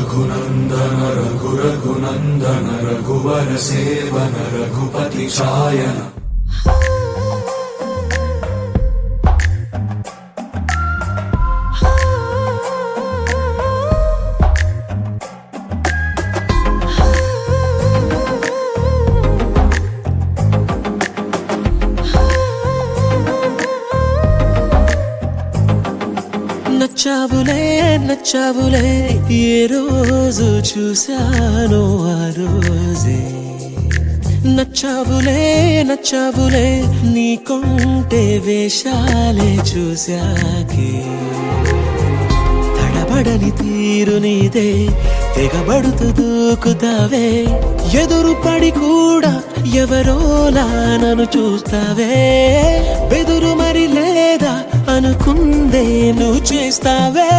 रघुनन्दन रघु रघुनन्दन रघुवर seven Raghupati चायन। Nachavule Nachavule ఏ రోజు చూశానో ఆ రోజే నచ్చావులే నచ్చావులే నీ కొంటే వేషాలే చూశాకే తడబడని తీరు నీదే తెగబడుతూ దూకుతావే ఎదురు పడి కూడా ఎవరోలా నన్ను చూస్తావే బెదురు మరి లేదా అనుకుందే నువ్వు చేస్తావే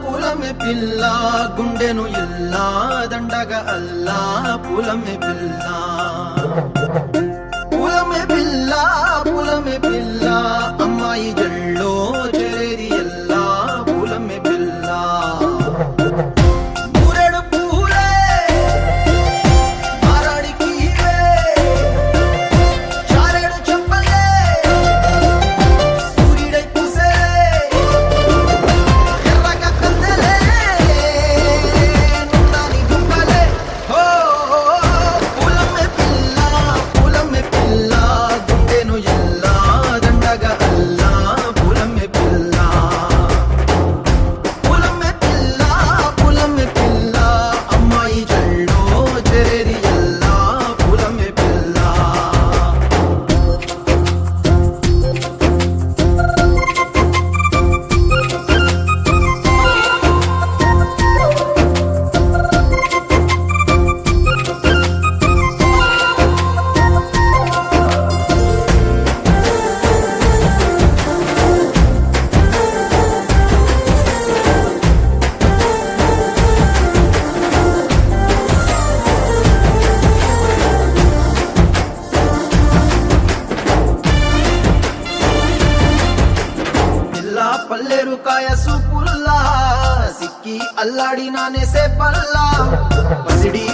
పూలమే పిల్ల గుండెను ఇల్లా దండగా అల్లా పూలమే పిల్ల అమ్మాయి జల్లో చేరేది ఎల్లా పూలమే పిల్ల పల్లేరు కాయ సూపుల్లా సిక్కి అల్లాడి నానేసే పల్లా పసిడి